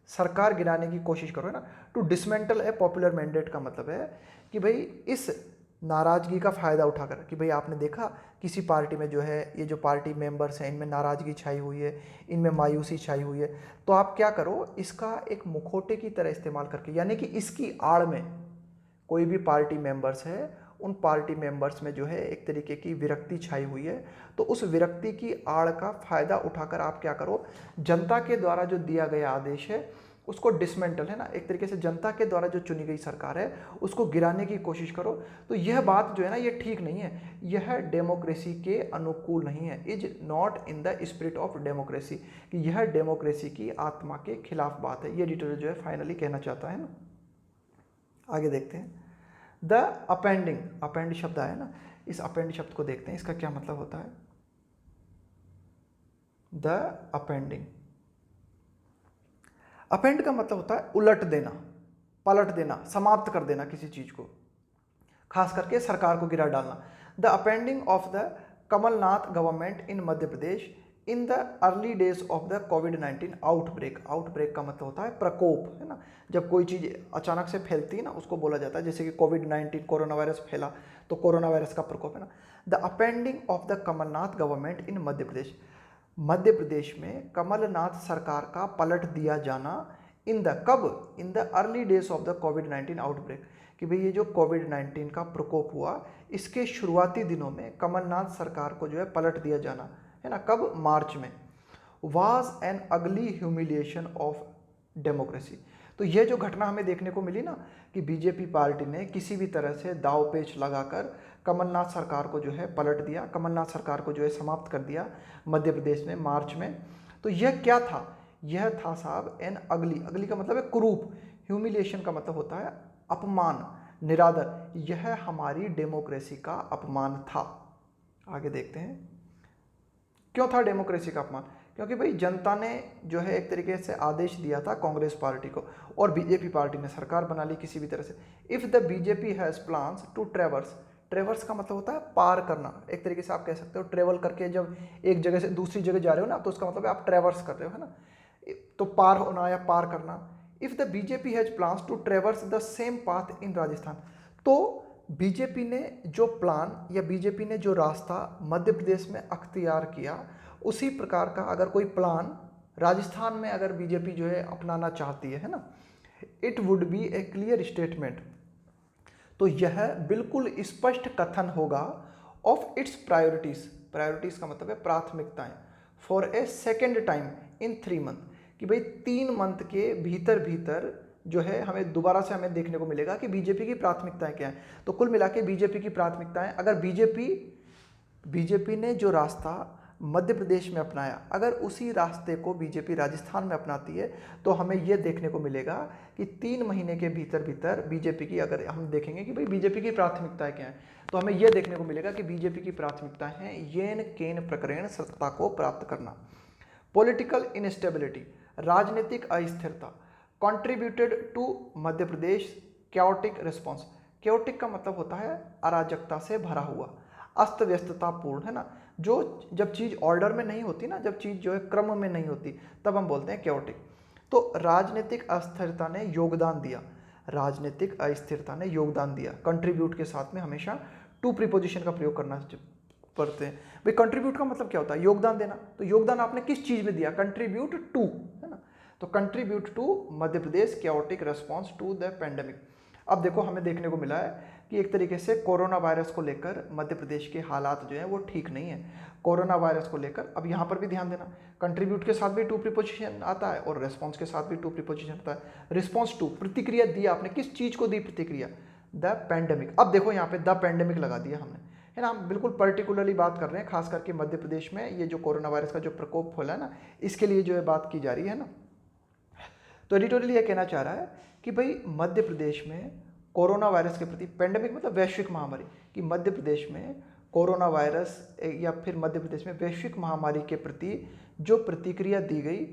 सरकार गिराने की कोशिश करो, है ना। To dismantle a popular mandate का मतलब है कि भाई इस नाराजगी का फ़ायदा उठाकर, कि भाई आपने देखा किसी पार्टी में जो है ये जो पार्टी मेंबर्स हैं इनमें नाराज़गी छाई हुई है, इनमें मायूसी छाई हुई है, तो आप क्या करो, इसका एक मुखौटे की तरह इस्तेमाल करके, यानी कि इसकी आड़ में कोई भी पार्टी मेंबर्स है, उन पार्टी मेंबर्स में जो है एक तरीके की विरक्ति छाई हुई है, तो उस विरक्ति की आड़ का फ़ायदा उठाकर आप क्या करो, जनता के द्वारा जो दिया गया आदेश है उसको डिसमेंटल, है ना, एक तरीके से जनता के द्वारा जो चुनी गई सरकार है उसको गिराने की कोशिश करो। तो यह बात जो है ना ये ठीक नहीं है, यह डेमोक्रेसी के अनुकूल नहीं है। Is not in the spirit of democracy, कि यह डेमोक्रेसी की आत्मा के खिलाफ बात है, ये एडिटोरियल जो है फाइनली कहना चाहता है ना। आगे देखते हैं, द अपेंडिंग, अपेंड शब्द आया ना, इस अपेंड शब्द को देखते हैं, इसका क्या मतलब होता है। द अपेंडिंग, अपेंड का मतलब होता है उलट देना, पलट देना, समाप्त कर देना किसी चीज को, खास करके सरकार को गिरा डालना। The upending of the Kamal Nath government in Madhya Pradesh in the early days of the कोविड-19 आउटब्रेक, आउटब्रेक का मतलब होता है प्रकोप, है ना, जब कोई चीज़ अचानक से फैलती है ना उसको बोला जाता है, जैसे कि कोविड-19 कोरोना वायरस फैला तो कोरोना वायरस का प्रकोप, है ना। The upending of the Kamal Nath government in Madhya Pradesh, Madhya Pradesh में कमलनाथ सरकार का पलट दिया जाना, इन द कब, इन the early days of the कोविड-19 आउटब्रेक, कि भाई ये जो कोविड-19 का प्रकोप हुआ इसके शुरुआती दिनों में कमलनाथ सरकार को जो है पलट दिया जाना, है ना, कब, मार्च में। वाज एन अगली ह्यूमिलिएशन ऑफ डेमोक्रेसी, तो ये जो घटना हमें देखने को मिली ना कि बीजेपी पार्टी ने किसी भी तरह से दाव पेच लगाकर कमलनाथ सरकार को जो है पलट दिया, कमलनाथ सरकार को जो है समाप्त कर दिया मध्य प्रदेश में मार्च में, तो यह क्या था, यह था साहब एन अगली, अगली का मतलब है कुरूप, ह्यूमिलिएशन का मतलब होता है अपमान, निरादर, यह हमारी डेमोक्रेसी का अपमान था। आगे देखते हैं, क्यों था डेमोक्रेसी का अपमान, क्योंकि भाई जनता ने जो है एक तरीके से आदेश दिया था कांग्रेस पार्टी को और बीजेपी पार्टी ने सरकार बना ली किसी भी तरह से। If the BJP has plans to traverse, traverse का मतलब होता है पार करना, एक तरीके से आप कह सकते हो ट्रेवल करके जब एक जगह से दूसरी जगह जा रहे हो ना तो उसका मतलब है आप ट्रेवर्स कर रहे हो, है ना, तो पार होना या पार करना। If the BJP has plans to traverse the same path in Rajasthan, तो बीजेपी ने जो प्लान या बीजेपी ने जो रास्ता मध्य प्रदेश में अख्तियार किया, उसी प्रकार का अगर कोई प्लान राजस्थान में अगर बीजेपी जो है अपनाना चाहती है ना, it would be A clear statement, तो यह बिल्कुल स्पष्ट कथन होगा ऑफ इट्स प्रायोरिटीज, प्रायोरिटीज का मतलब है प्राथमिकताएं, for a second time in 3 month, कि भाई 3 मंथ के भीतर भीतर जो है हमें दोबारा से हमें देखने को मिलेगा कि बीजेपी की प्राथमिकताएं क्या हैं। तो कुल मिला के बीजेपी की प्राथमिकताएं, अगर बीजेपी ने जो रास्ता मध्य प्रदेश में अपनाया, अगर उसी रास्ते को बीजेपी राजस्थान में अपनाती है तो हमें यह देखने को मिलेगा कि 3 महीने के भीतर भीतर बीजेपी की, अगर हम देखेंगे कि भाई बीजेपी की प्राथमिकताएं क्या हैं, तो हमें यह देखने को मिलेगा कि बीजेपी की प्राथमिकताएं हैं येन केन प्रकरण सत्ता को प्राप्त करना, पॉलिटिकल इनस्टेबिलिटी, राजनीतिक अस्थिरता, contributed to Madhya Pradesh chaotic response, chaotic का मतलब होता है अराजकता से भरा हुआ, अस्त व्यस्ततापूर्ण, है ना, जो जब चीज़ ऑर्डर में नहीं होती ना, जब चीज़ जो है क्रम में नहीं होती तब हम बोलते हैं क्याओटिक। तो राजनीतिक अस्थिरता ने योगदान दिया, राजनीतिक अस्थिरता ने योगदान दिया, कंट्रीब्यूट के साथ में हमेशा टू प्रीपोजिशन का प्रयोग करना पड़ते हैं। भाई कंट्रीब्यूट का मतलब क्या होता है, योगदान देना, तो योगदान आपने किस चीज़ में दिया, कंट्रीब्यूट टू, है ना, तो contribute to Madhya Pradesh chaotic response to the pandemic. अब देखो हमें देखने को मिला है कि एक तरीके से कोरोना वायरस को लेकर मध्य प्रदेश के हालात जो है वो ठीक नहीं है। कोरोना वायरस को लेकर अब यहाँ पर भी ध्यान देना, कंट्रीब्यूट के साथ भी टू प्रीपोजिशन आता है और रेस्पॉन्स के साथ भी टू प्रीपोजिशन आता है। रिस्पॉन्स टू, प्रतिक्रिया दी आपने, किस चीज़ को दी प्रतिक्रिया? The pandemic. अब देखो यहाँ पे द पैंडेमिक लगा दिया हमने, है ना। हम बिल्कुल पर्टिकुलरली बात कर रहे हैं, खास करके मध्य प्रदेश में ये जो कोरोना वायरस का जो प्रकोप फैला है ना, इसके लिए जो है बात की जा रही है ना। तो एडिटोरियल ये कहना चाह रहा है कि भाई मध्य प्रदेश में कोरोना वायरस के प्रति, पैंडेमिक मतलब वैश्विक महामारी, कि मध्य प्रदेश में कोरोना वायरस या फिर मध्य प्रदेश में वैश्विक महामारी के प्रति जो प्रतिक्रिया दी गई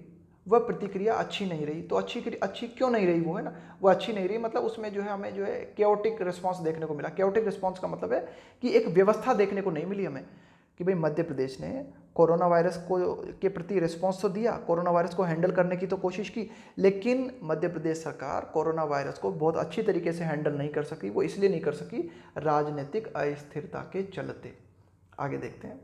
वह प्रतिक्रिया अच्छी नहीं रही। तो अच्छी क्यों नहीं रही वो, है ना, वो अच्छी नहीं रही मतलब उसमें जो है हमें जो है केओटिक रिस्पांस देखने को मिला। केओटिक रिस्पांस का मतलब है कि एक व्यवस्था देखने को नहीं मिली हमें, कि भाई मध्य प्रदेश ने कोरोना वायरस को के प्रति रिस्पांस तो दिया, कोरोना वायरस को हैंडल करने की तो कोशिश की, लेकिन मध्य प्रदेश सरकार कोरोना वायरस को बहुत अच्छी तरीके से हैंडल नहीं कर सकी। वो इसलिए नहीं कर सकी, राजनीतिक अस्थिरता के चलते। आगे देखते हैं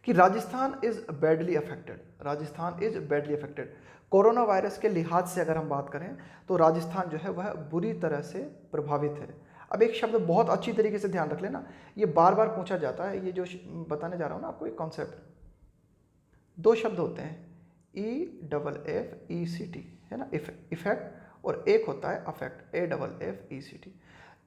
कि Rajasthan is badly affected. Rajasthan is badly affected. Corona virus के लिहाज से अगर हम बात करें तो राजस्थान जो है वह बुरी तरह से प्रभावित है। अब एक शब्द बहुत अच्छी तरीके से ध्यान रख लेना, ये बार बार पूछा जाता है, ये जो बताने जा रहा हूँ ना आपको, एक कॉन्सेप्ट, दो शब्द होते हैं EFFECT, है ना, इफेक्ट, और एक होता है अफेक्ट, AFFECT।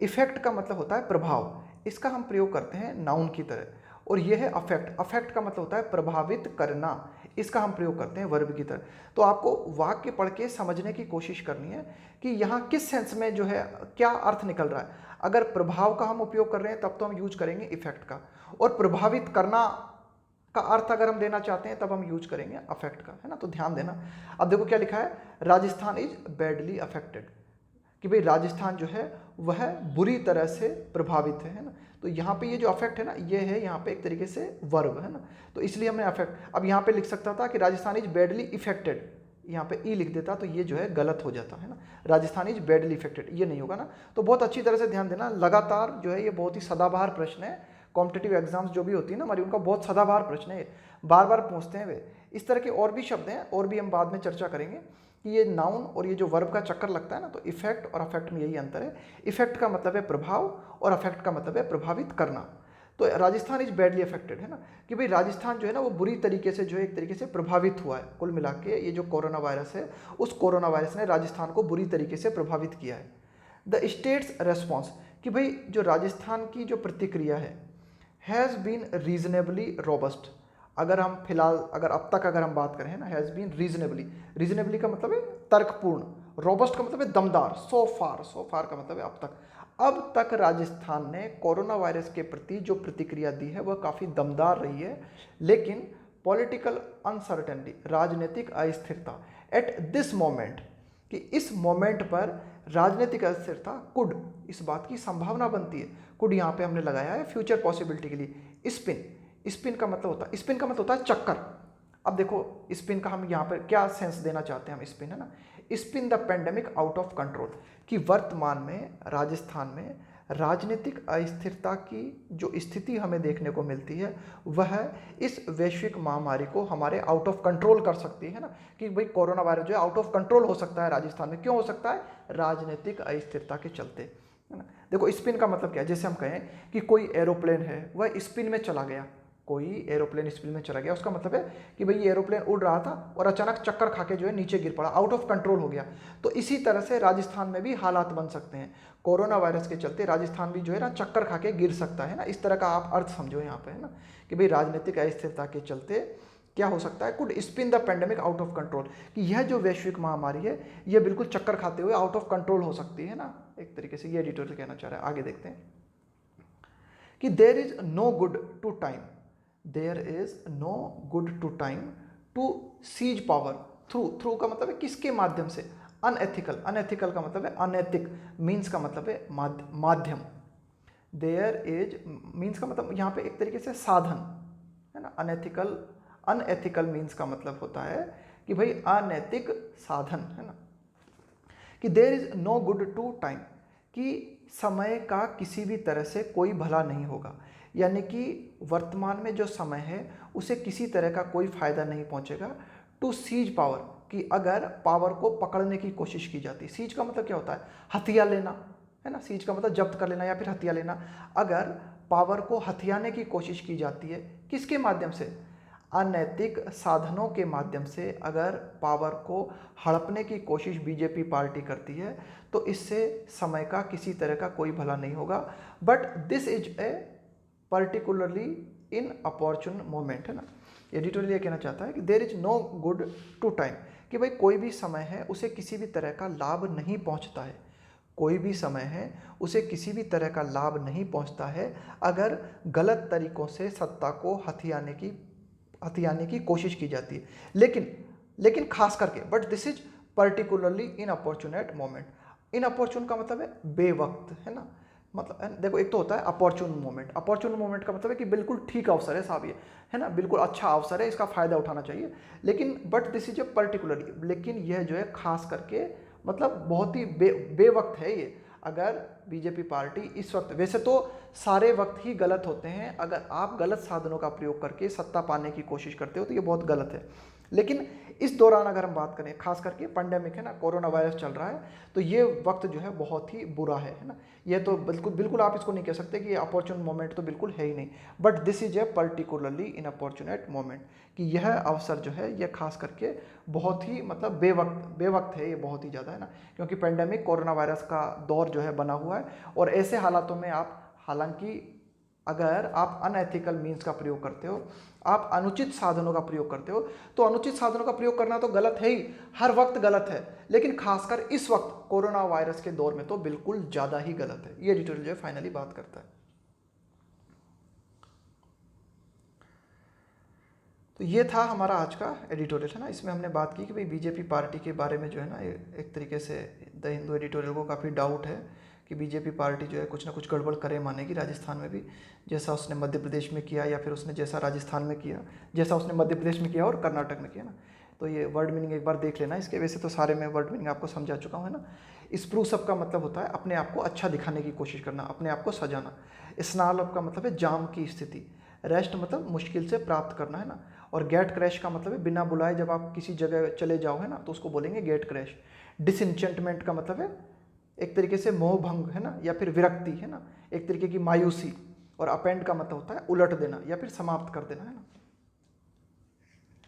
इफेक्ट का मतलब होता है प्रभाव, इसका हम प्रयोग करते हैं नाउन की तरह, और यह है अफेक्ट। अफेक्ट का मतलब होता है प्रभावित करना, इसका हम प्रयोग करते हैं वर्ब की तरह। तो आपको वाक्य पढ़ के समझने की कोशिश करनी है कि यहाँ किस सेंस में जो है क्या अर्थ निकल रहा है। अगर प्रभाव का हम उपयोग कर रहे हैं तब तो हम यूज करेंगे इफेक्ट का, और प्रभावित करना का अर्थ अगर हम देना चाहते हैं तब हम यूज करेंगे अफेक्ट का, है ना। तो ध्यान देना। अब देखो क्या लिखा है, राजस्थान इज बैडली अफेक्टेड, कि भाई राजस्थान जो है वह बुरी तरह से प्रभावित है ना। तो यहाँ पे ये जो अफेक्ट है ना, ये है यहाँ पे एक तरीके से वर्ब, है ना। तो इसलिए हमने अफेक्ट, अब यहाँ पे लिख सकता था कि राजस्थान इज बैडली इफेक्टेड, यहाँ पे ई लिख देता तो ये जो है गलत हो जाता, है ना। राजस्थान इज बैडली इफेक्टेड, ये नहीं होगा ना। तो बहुत अच्छी तरह से ध्यान देना। लगातार जो है ये बहुत ही सदाबहार प्रश्न है, कॉम्पिटिटिव एग्जाम्स जो भी होती है ना हमारी, उनका बहुत सदाबहार प्रश्न है, बार बार पूछते हैं वे। इस तरह के और भी शब्द हैं, और भी हम बाद में चर्चा करेंगे कि ये नाउन और ये जो वर्ब का चक्कर लगता है ना, तो इफेक्ट और अफेक्ट में यही अंतर है। इफेक्ट का मतलब है प्रभाव और अफेक्ट का मतलब है प्रभावित करना। तो राजस्थान इज बैडली अफेक्टेड, है ना, कि भाई राजस्थान जो है ना वो बुरी तरीके से जो है एक तरीके से प्रभावित हुआ है। कुल मिला के ये जो कोरोना वायरस है, उस कोरोना वायरस ने राजस्थान को बुरी तरीके से प्रभावित किया है। द स्टेट्स रेस्पॉन्स, कि भाई जो राजस्थान की जो प्रतिक्रिया है, हैज़ बीन रीजनेबली रोबस्ट। अगर हम फिलहाल अगर अब तक अगर हम बात करें ना, हैज़ बीन रीजनेबली, रीजनेबली का मतलब है तर्कपूर्ण, रोबस्ट का मतलब है दमदार, सो फार का मतलब है अब तक राजस्थान ने कोरोना वायरस के प्रति जो प्रतिक्रिया दी है वह काफ़ी दमदार रही है। लेकिन पॉलिटिकल अनसर्टेनिटी, राजनीतिक अस्थिरता, एट दिस मोमेंट, कि इस मोमेंट पर राजनीतिक अस्थिरता, कुड, इस बात की संभावना बनती है। कुड यहाँ पे हमने लगाया है फ्यूचर पॉसिबिलिटी के लिए। स्पिन का मतलब होता है चक्कर। अब देखो स्पिन का हम यहाँ पर क्या सेंस देना चाहते हैं हम, स्पिन, है ना, spin the pandemic out of control, कि वर्तमान में राजस्थान में राजनीतिक अस्थिरता की जो स्थिति हमें देखने को मिलती है वह इस वैश्विक महामारी को हमारे आउट ऑफ कंट्रोल कर सकती है ना, कि भाई कोरोना वायरस जो है आउट ऑफ कंट्रोल हो सकता है राजस्थान में। क्यों हो सकता है? राजनीतिक अस्थिरता के चलते, है ना। देखो स्पिन का मतलब क्या है, जैसे हम कहें कि कोई एरोप्लेन है वह स्पिन में चला गया, कोई एरोप्लेन स्पिन में चला गया, उसका मतलब है कि भाई ये एरोप्लेन उड़ रहा था और अचानक चक्कर खा के जो है नीचे गिर पड़ा, आउट ऑफ कंट्रोल हो गया। तो इसी तरह से राजस्थान में भी हालात बन सकते हैं, कोरोना वायरस के चलते राजस्थान भी जो है ना चक्कर खा के गिर सकता है ना। इस तरह का आप अर्थ समझो यहाँ पे, है ना, कि भाई राजनीतिक अस्थिरता के चलते क्या हो सकता है, could spin the pandemic out of control, कि यह जो वैश्विक महामारी है यह बिल्कुल चक्कर खाते हुए आउट ऑफ कंट्रोल हो सकती है ना, एक तरीके से ये एडिटोरियल कहना चाह रहा है। आगे देखते हैं कि there is no good to time, there is no good to time to seize power through का मतलब है किसके माध्यम से, अनएथिकल, अनएथिकल का मतलब है अनैतिक, मीन्स का मतलब है माध्यम, देयर इज मीन्स का मतलब यहाँ पे एक तरीके से साधन, है ना। अनएथिकल मीन्स का मतलब होता है कि भाई अनैतिक साधन, है ना। कि there is no good to time, कि समय का किसी भी तरह से कोई भला नहीं होगा, यानी कि वर्तमान में जो समय है उसे किसी तरह का कोई फायदा नहीं पहुंचेगा। टू सीज पावर, कि अगर पावर को पकड़ने की कोशिश की जाती, सीज का मतलब क्या होता है, हथिया लेना, है ना, सीज का मतलब जब्त कर लेना या फिर हथिया लेना। अगर पावर को हथियाने की कोशिश की जाती है, किसके माध्यम से, अनैतिक साधनों के माध्यम से अगर पावर को हड़पने की कोशिश बीजेपी पार्टी करती है, तो इससे समय का किसी तरह का कोई भला नहीं होगा। But this is a particularly inopportune moment, है ना। एडिटोरियल ये कहना चाहता है कि there is no good to time, कि भाई कोई भी समय है उसे किसी भी तरह का लाभ नहीं पहुंचता है, कोई भी समय है उसे किसी भी तरह का लाभ नहीं पहुंचता है अगर गलत तरीकों से सत्ता को हथियाने की कोशिश की जाती है। लेकिन खास करके, but this is particularly inopportune moment. Inopportune का मतलब है बेवक्त, है ना। मतलब देखो, एक तो होता है अपॉर्चुन मोमेंट, अपॉर्चुन मोमेंट का मतलब है कि बिल्कुल ठीक अवसर है साहब ये, है ना, बिल्कुल अच्छा अवसर है, इसका फायदा उठाना चाहिए। लेकिन but this is a particularly, लेकिन यह जो है खास करके मतलब बहुत ही बेवक्त है ये। अगर बीजेपी पार्टी इस वक्त, वैसे तो सारे वक्त ही गलत होते हैं, अगर आप गलत साधनों का प्रयोग करके सत्ता पाने की कोशिश करते हो तो ये बहुत गलत है। लेकिन इस दौरान अगर हम बात करें, खास करके पेंडेमिक, है ना, कोरोना वायरस चल रहा है, तो ये वक्त जो है बहुत ही बुरा है ना। ये तो बिल्कुल आप इसको नहीं कह सकते कि ये अपॉर्चुन मोमेंट तो बिल्कुल है ही नहीं, but this is a particularly inopportune moment, कि यह अवसर जो है यह खास करके बहुत ही मतलब बेवक्त है ये, बहुत ही ज़्यादा, है ना। क्योंकि पेंडेमिक कोरोना वायरस का दौर जो है बना हुआ है, और ऐसे हालातों में आप, हालांकि अगर आप अनएथिकल मीन्स का प्रयोग करते हो, आप अनुचित साधनों का प्रयोग करते हो, तो अनुचित साधनों का प्रयोग करना तो गलत है ही, हर वक्त गलत है, लेकिन खासकर इस वक्त कोरोना वायरस के दौर में तो बिल्कुल ज़्यादा ही गलत है। ये एडिटोरियल जो है फाइनली बात करता है। तो ये था हमारा आज का एडिटोरियल, है ना। इसमें हमने बात की कि भाई बीजेपी पार्टी के बारे में जो है ना, एक तरीके से द हिंदू एडिटोरियल को काफ़ी डाउट है कि बीजेपी पार्टी जो है कुछ ना कुछ गड़बड़ करे मानेगी राजस्थान में भी, जैसा उसने मध्य प्रदेश में किया, या फिर उसने जैसा राजस्थान में किया, जैसा उसने मध्य प्रदेश में किया और कर्नाटक में किया ना। तो ये वर्ड मीनिंग एक बार देख लेना इसके, वैसे तो सारे मैं वर्ड मीनिंग आपको समझा चुका हूँ, है ना। स्प्रूस अप का मतलब होता है अपने आप को अच्छा दिखाने की कोशिश करना, अपने आप को सजाना। स्नाल अप का मतलब है जाम की स्थिति। रेस्ट मतलब मुश्किल से प्राप्त करना, है ना। और गेट क्रैश का मतलब है बिना बुलाए जब आप किसी जगह चले जाओ, है ना, तो उसको बोलेंगे गेट क्रैश। डिसइंचेंटमेंट का मतलब है एक तरीके से मोह भंग, है ना, या फिर विरक्ति, है ना, एक तरीके की मायूसी। और अपेंड का मतलब होता है उलट देना या फिर समाप्त कर देना, है ना।